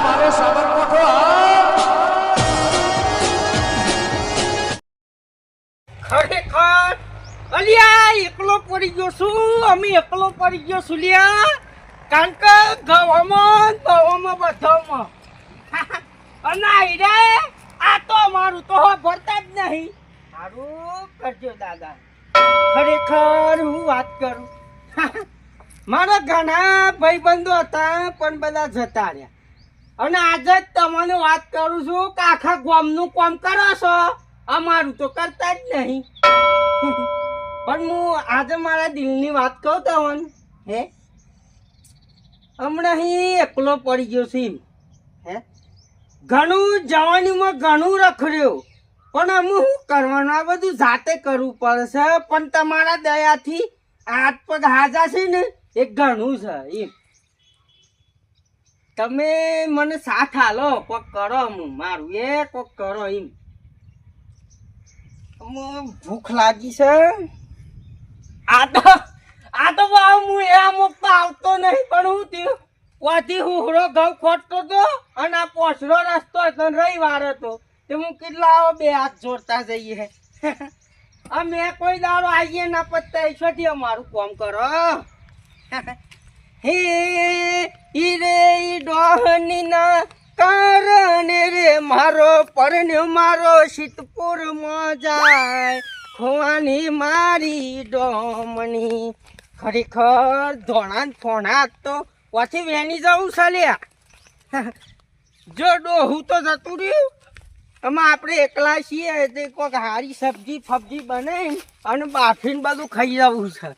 મારો સાબરકોઠો ખરેખર અલિયા એકલો પડી ગયો છું. અમે એકલો પડી ગયો છું લ્યા. કારણ કે ગવામાં બધામાં અને આઈરે આ તો મારું તો ભરતા જ નહીં. સારું કરજો દાદા. ખરેખર હું વાત કરું મારા ઘણા ભાઈબંધો હતા પણ બધા જતા રહ્યા. અને આજે જ તમને વાત કરું છું કે આખા ગામનું કામ કરો છો, અમારું તો કરતા જ નહીં. પણ હું આજે મારા દિલની વાત કહું તમને. હે હમણાં અહીં એકલો પડી ગયો છું. હે ઘણું જવાનીમાં ઘણું રખડ્યો પણ અમે શું કરવાનું, આ બધું જાતે કરવું પડશે. પણ તમારા દયાથી હાથ પગ હાજા છે ને એ ઘણું છે. એમ તમે મને સાથ હાલો, કોક કરો. મારું એ કોક કરો. એમ ભૂખ લાગી છે. આ તો હું એ અમુક તો આવતો નહીં. પણ હું થયું વાથી હુહરો ઘઉં ખોટતો હતો અને આ પોસરો રસ્તો હતો, રવિવાર હતો. તે હું કેટલા આવો બે હાથ જોડતા જઈએ. અમે કોઈ દાડો આવીએ ના પત્તા ઈશ્વરથી અમારું કામ કરો. હે ઈ રે ઈ ડોહની ના કારણે રે મારો પરણ્યો મારો સિદ્ધપુરમાં જાય ખોવાની મારી ડોમણી. ખરેખર ધોણા ફોણા તો પછી વેણી જવું ચાલ્યા. જો ડોહું તો જતું રહ્યું. આમાં આપણે એકલા છીએ એટલે કોઈક સારી સબ્જી ફબ્જી બનાવીને અને બાફીને બધું ખાઈ જવું છે.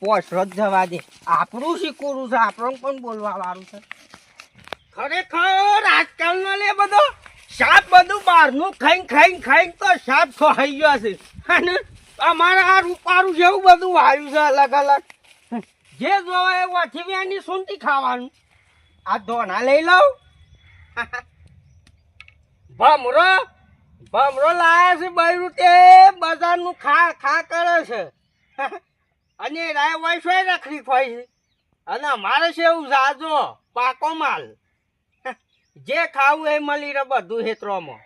પોસરો જ જવા દે. આપણું શીખવું છે, આપણું પણ બોલવા વાળું છે. ખરેખર આજકાલનો લે બધો સાપ બધું બહારનું ખાઈને તો સાપ ખવાઈ ગયો છે. અને અમારા આ રૂપારું જેવું બધું વાયુ છે અલગ અલગ. જે જોવે એ વઠીવ્યાની સૂંટી ખાવાનું. આ ધોના લઈ લઉં. ભમરો લાયા છે બૈરું તે બજારનું ખા કરે છે. અને રાય વૈસોય રખડી ખોઈ છે. અને અમારે છે એવું જાજો પાકો માલ. જે ખાવું એ મળી રહે બધું હેતરોમાં.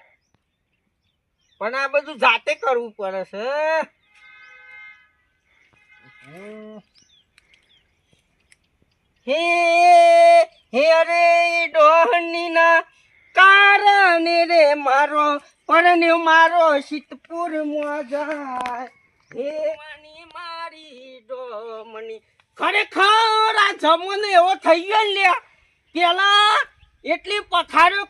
પણ આ બધું જાતે કરવું પડે છે. હે અરે ડોહની ના કારણે રે મારો પરણ્યો મારો સિદ્ધપુરમાં જાય હે મારી ડોમણી. ખરેખર આ જમવાનો એવો થઈ ગયો ને લ્યા. પેલા એટલી પખાર્યો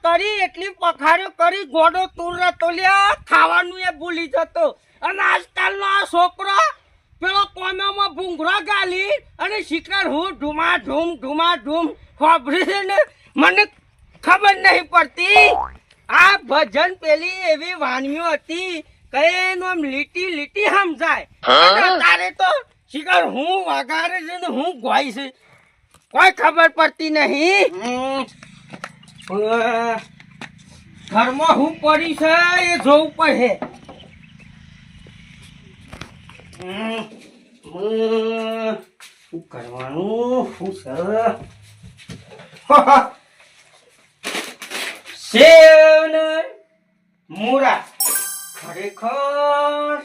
કરી ગોડો તુર તો લ્યા ખાવાનું એ ભૂલી જતો. અને આજકાલનો આ છોકરો પેલો કોનામાં ભૂંગળો ગાલી અને શિકાર હું ઢુમા ખોબરી છે ને મને ખબર નહીં પડતી. આ ભજન પેલી એવી વાણીઓ હતી કઈ આમ લીટી સમજાય. તારે તો શિકાર હું વગાડે છે ને હું ગોય છે કોઈ ખબર પડતી નહીં. ઘરમાં હું પડી છે એ જોવું પડે. શું કરવાનું શું છે મૂરા. ખરેખર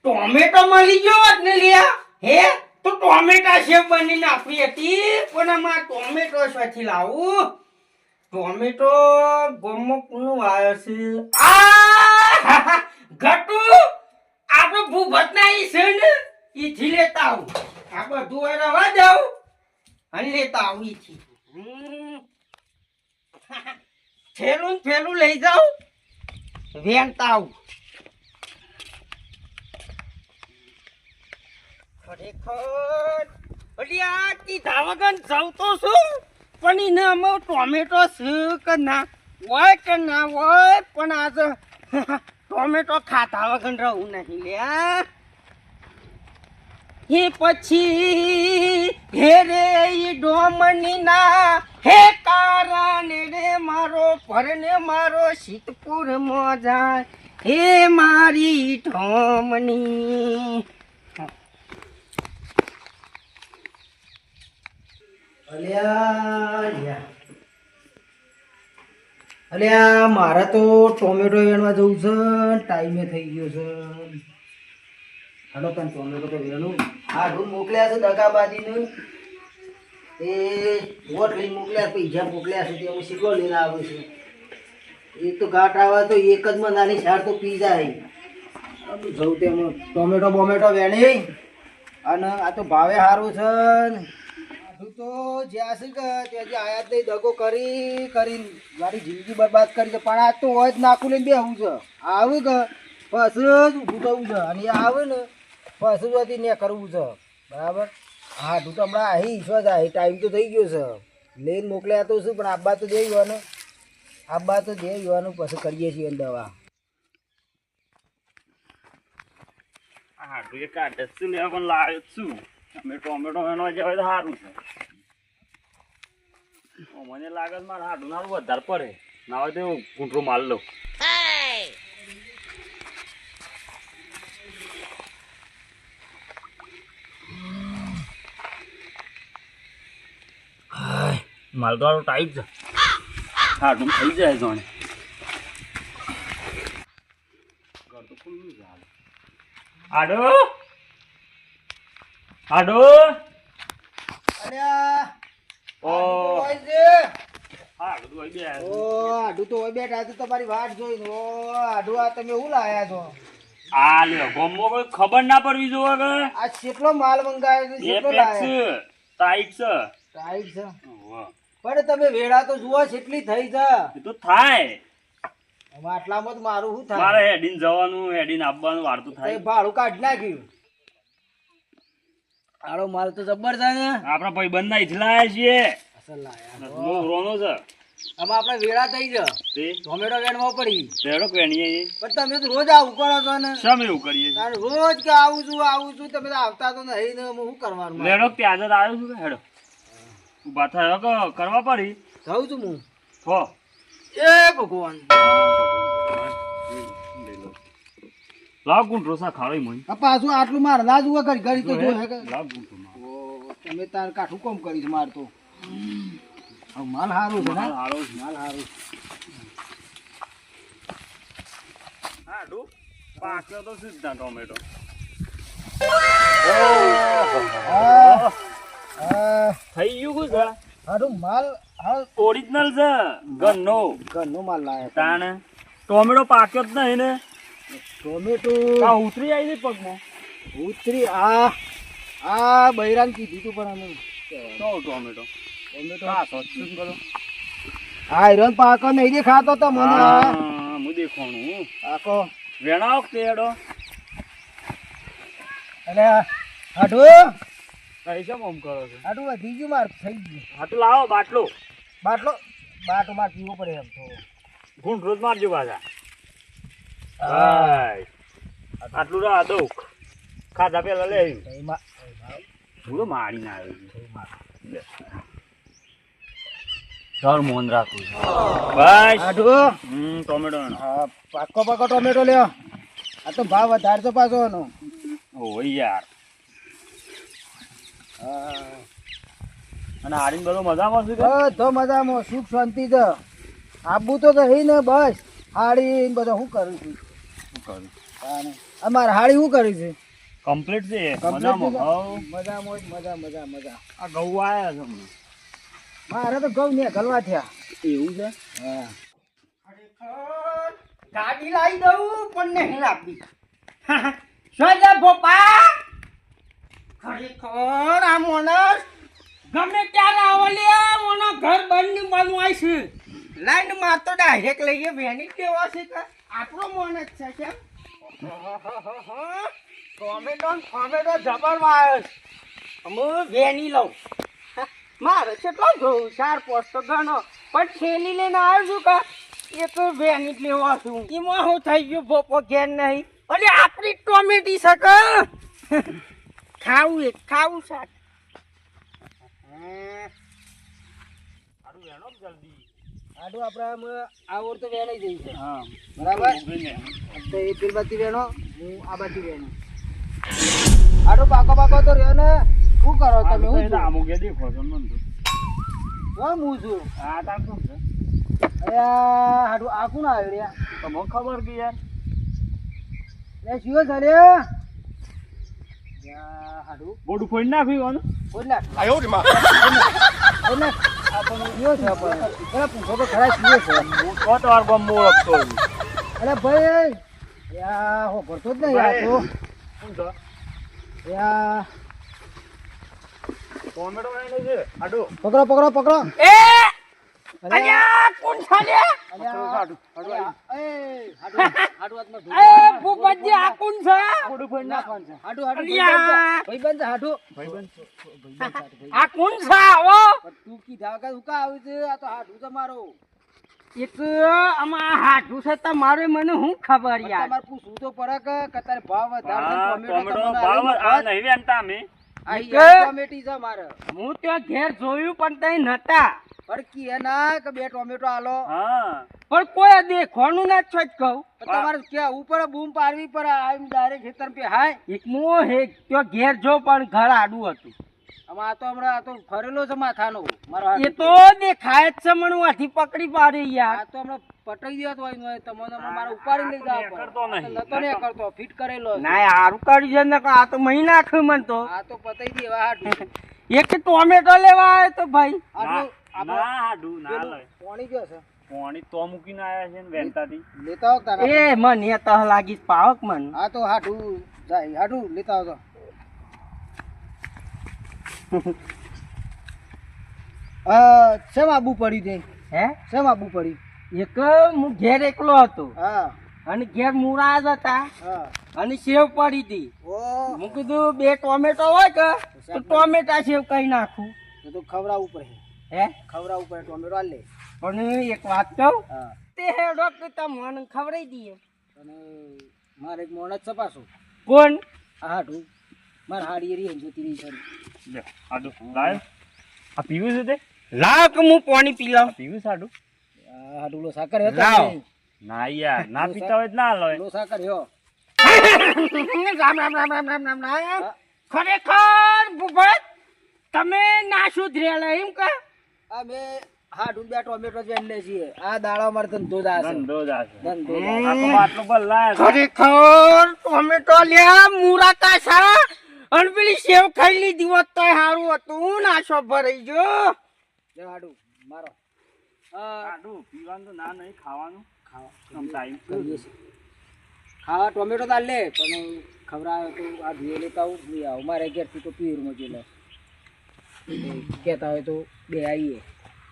ટોમેટો મળી ગયો ને લ્યા. હે તો ટોમેટા સેવ બનીને આપી હતી પણ આમાં ટોમેટો શોથી લાવું. ટોમેટો ગમકનું આવ્યો છે. આ ઘટુ આપણે ભૂભત ના ઈ છે ને ઈથી લેતા આવું. આ બધું રવા દઉં અને લેતા આવું ઈથી. થેલું લઈ જાઉં વેણતા આવું. ખરેખર અલ્યા કીધા વગર જાઉં તો શું પણ એને અમે ટોમેટો છે કે ના હોય કે ના હોય પણ આજે ટોમેટો ખાતા વગર રહું નહીં લ્યા. હે પછી હે રે ઈ ડોમની ના હે કારણે રે મારો પરને મારો સિદ્ધપુરમાં જાય હે મારી ઢોમની. અલ્યા અલ્યા મારે તો ટોમેટો વેણવા જવું છે, ટાઈમે થઈ ગયો છે. હાલો તને ટોમેટો તો વેણું. હા રૂમ મોકલ્યા છે દગાબાજીનું. એ વોટ લઈને મોકલ્યા, પૈસા મોકલ્યા છે તે હું શીખો લઈને આવું છું. એ તો ઘાટ આવે તો એક જ માં નાની ઝાડ તો પી જાય. જવું તેમ ટોમેટો બોમેટો વેણી અને આ તો ભાવે સારું છે ને. તું તો જ્યાં છે કે ત્યાંથી આયાત નહીં દગો કરી કરીને મારી જિંદગી બરબાદ કરી છે. પણ આ તો હોય જ નાખું લઈને બેહવું છે. આવે કે પછી જ ઊભું થવું છે અને આવે ને પછી જ ને કરવું છે. બરાબર. હા તું તો હમણાં અહીં ઈશ્વર જાય ટાઈમ તો થઈ ગયો છે. લઈને મોકલ્યા તો શું પણ આબા તો દે યુવાનું, આબા તો દે યુવાનું પછી કરીએ છીએ દવા. હા તું એ કાઢે શું લેવા પણ લાવ્યો છું. અમે ટોમેટો એનો જાય તો સારું છે. મને લાગે છે મારે હાડું નારું વધારે પડે ના હોય તો ઘૂંટરો માર લો. માલ તો ટાઈટ છે, હાડું થઈ જાય જોણે. આડો આડો તમારી વાટ જોઈને આડું આ તમે શું લાયા છો? આ લ્યો ગમો કોઈ ખબર ના પડવી જોવે કે આ કેટલો માલ મંગાવ્યો છે, કેટલો લાયા? ટાઈટ છે. ટાઈટ છે પણ તમે વેળા તો જુઓ કેટલી થઈ છે. એ તો થાય આટલામાં જ મારું શું થાય? મારે હેડીને જવાનું હેડીને આવવાનું વાળતું થાય. ભાડું કાઢી નાખ્યું. આરો માલ તો જબર છે ને. આપડા ભાઈ બંધ ઈથલાયા છીએ. અસલ લાયા રોનો છે. આમાં આપણે વેળા થઈ છે. ટોમેટો વેણવા પડી. તેડો વેણીએ પણ તમે તો રોજ આવું કરો છો ને. શમ એવું કરીએ? રોજ કે આવું છું તમે તો આવતા તો નહીં ને શું કરવાનું? લેડો ત્યાં જ આવ્યો છું. હેડો ઉભા થયો કે કરવા પડી. જાઉં છું હું. હો એ ભગવાન લાવ ગુંઠરો સા ખાડો મય. પાછું આટલું મારે ના જુઓ ઘડી ઘડી તો જો લાવ ગુંઠરો તમે તાર કાઠું કોમ કરીશ માર તો. માલ સારું છે ને? માલ સારું હાડું પાક્યો તો સીધા ટોમેટો. થઈ ગયું કું છે હારું માલ ઓરિજિનલ છે. ઘરનો માલ લાયા. તાણે ટોમેટો પાક્યો જ નહીં ને. ટોમેટો ઉતરી આવી છે પગમાં. ઉતરી આ બૈરાન કીધું તું પણ અમે ટોમેટો હા હિરોન પાકો નહીં દેખાતો તો મને. હું દેખવાનું પાકો વેણાવ તેડો. અરે હાડું પૈસા મોમ કરો છો. હાડું વધી ગયું માર થઈ ગયું. હાટું લાવો બાટલો બાટલો માર પીવો પડે એમ તો. ઘૂંટ રોજ મારજો પાછા. આટલું રા દઉં ખાધા પેલા લે હું તો મારી ના આવ્યો મોન રાખું બસ. ટોમેટો હા પાકો ટોમેટો લ્યો. આ તો ભાવ વધારે તો પાછો એનો. ઓ યાર. અને હાડીને બધો મજામાં છે? બધો મજામાં સુખ શાંતિ છે. આબુ તો રહી ને બસ હાડી બધો શું કરું છું. અમારે હાડી શું કરી છે? કમ્પ્લીટ છે. મજા. આ ઘઉં આયા છે હમણાં. મારે તો ઘઉં ને ગલવા થયા. એવું છે? હા ગાડી લાવી દઉં પણ નહીં આપી. સોજા ભોપા ખરેખર આ મોણસ ગમે ત્યારે આવો લે મોનો ઘર બંધ બાજુ આવી છે. લાઈન માં તો ડાયરેક્ટ લઈએ વેની કેવા છે કે આપણો મોણસ છે કેમ? ટોમેટો જબર માં હું વેની લઉં. મારે કેટલો જોઉં 4-5 તો ગણો પણ થેલી લઈને આવ્યો છું કે એ તો વેની જ લેવા છું. એમાં શું થઈ ગયું ભોપો ઘેર નહીં? અરે આપણી ટોમેટી શકે ખાવું શાક. આડું આપણે આવો તો વેણાઈ જઈ છે. બરાબર તો એ પેલ બાજુ વેણો હું આ બાજુ વેણો. આડું પાકો તો રહ્યો ને. શું કરો તમે? હું છું. આમુકે દેખો છો મન તો. હું છું. આ તાર શું છે? અરે હાડું આ કોણ આવ્યો રે તમને ખબર કે યાર લે શિવો સરે હાડું બોડું ફોડી નાખ્યું બોલ ના આયો રે માં બોલ ના આપણને શિવો છે આપણે પેલા પૂછો તો ખરા શિવો છે હું તો વાર ગમ ઓળખતો અરે ભાઈ યા હો ભરતો જ નહીં યાર તો શું છે યા ટોમેટો લઈને છે આડો પકડો પકડો પકડો એ અલ્યા કોણ છે હાડું એ ભૂપતજી આ કોણ છે બોડું ફોડી નાખવાનું છે અલ્યા ભાઈબંધ છે હાડું આ કોણ છે આવો તું કીધા કે ઉકા આવ્યું છે આ તો હાડું તમારો એક આમાં હાથું છે તમારે મને હું ખબર યાર તમારે પૂછવું તો પડે કે તારે ભાવ વધારે છે, ટોમેટો તમને ભાવ આલુ આ નહીં વેનતા અમે આ એક યાર ટોમેટી છે મારે હું ત્યાં ઘેર જોયું પણ તઈ નતા પણ કી ના કે બે ટોમેટો આલો હા પણ કોઈ દેખવાનું ના છો જ કહું પણ તમારે ક્યાં ઉપર બૂમ પાડવી પડે આમ ડાયરેક્ટ ખેતર પે હાય એક મો હે ત્યાં ઘેર જો પણ ઘર આડું હતું આમાં આ તો હમણાં આ તો ફરેલો છે માથાનો મારો એ તો દેખાય જ છે મને આથી પકડી પાડી યાર આ તો હમણાં પટાઈ દેતો હોય ને તમને મારે ઉપાડી લઈ જાવ કરતો નહીં. નતો ને કરતો ફિટ કરેલો છે. ના હારું કર્યું છે ને આ તો મહી નાખ્યું મને તો આ તો પતાઈ દેવા હાડું એક ટોમેટો લેવા આવ્યો તો ભાઈ આટલું ના હાડું ના લે પાણી ગયો છે પાણી તો મૂકીને આયા છે ને વેનતાથી લેતા આવો તારા એ મને તો લાગી પાવક મન આ તો હાડું જાય હાડું લેતા આવજો શેમ આબુ પડી તે હે શેમ આબુ પડી એક હું ઘેર એકલો હતો હા અને ઘેર મુળા જ હતા હા અને સેવ પડી હતી ઓ હું કીધું બે ટોમેટો હોય કે તો ટોમેટા સેવ કઈ નાખું એ તો ખવડાવવું પડે હે ખવડાવવું પડે ટોમેટો આલ લે પણ એક વાત કહું હા તે હેડો કે તમને ખવડાવી દઈએ અને મારે એક મોણ જ છપાશો કોણ આ હાડું મારે હાડી રહી જોતી રહી છે લે હાડું લાય આ પીવું છે તે લાવ કે હું પાણી પી લઉં પીવું છે હાડું આ હાડું લો સાકર હતો લાવ. ના યાર ના પીતા હોય તો ના લો લો સાકર હ્યો રામ રામ રામ રામ રામ રામ રામ ખરેખર ભૂપત તમે ના સુધરેલા એમ કે આ મે હાડું બે ટોમેટો જ વેણ લે છીએ આ દાડા મારે ધંધો જ આ છે ધંધો જ આ છે ધંધો જ હમ. આ તો બાટલો પર લાયા છે. ખરેખર ટોમેટો લ્યા મુરાતા સા અને પેલી સેવ ખાઈ લીધી હોત તો સારું હતું નાશો ભરાઈ ગયો લે હાડું મારો હાડું પીવાનું તો ના નહીં ખાવાનું આમ ટાઈમ કરીએ છીએ ખાવા ટોમેટો તો લે પણ ખવડાવે તો આ ધીરે લેતા આવું નહીં આવું મારે ઘેરથી તો પીરમાં જોઈ લે કહેતા હોય તો બે આવીએ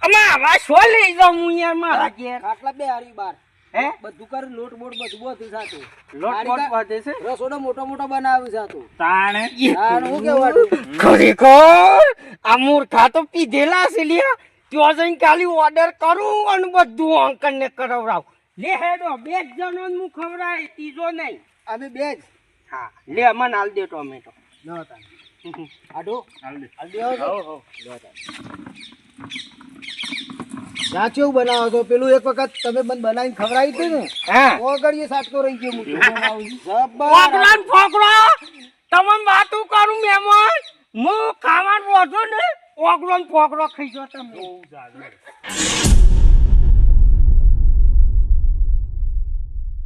અમાર આવા શું લઈ જાઉં હું યાર મારા ઘેર ખાટલા બે હારી બાર હે બધું કર લોટ બોટ બધું સાથે લોટ બોટ વધે છે રસોડો મોટો મોટો બનાવ્યું છે આ તો તાણે તાણ હું કેવું ખરેખર આ મૂર્ખા તો પીધેલા છે લ્યા ત્યાં જઈને ખાલી ઓર્ડર કરું અને બધું અંકલ ને કરાવડાવ લે હેડો બે જ જણો હું ખવડાય ત્રીજો નહીં અમે બે જ હા લે મને હાલ દે ટોમેટો આડો હાલ દે. હાલ દેવો છો? હો, હો. સાચું બનાવો છો પેલું એક વખત તમે બનાવીને ખવડાવી હતું ને હા ઓગળીએ સાટકો રહી ગયો હું ફોકરો ને ફોકરો તમે વાતું કરું મહેમાન હું ખાવાનું વધુ ને ઓગળો ને ફોકરો ખાઈ જો તમે બહુ સારું.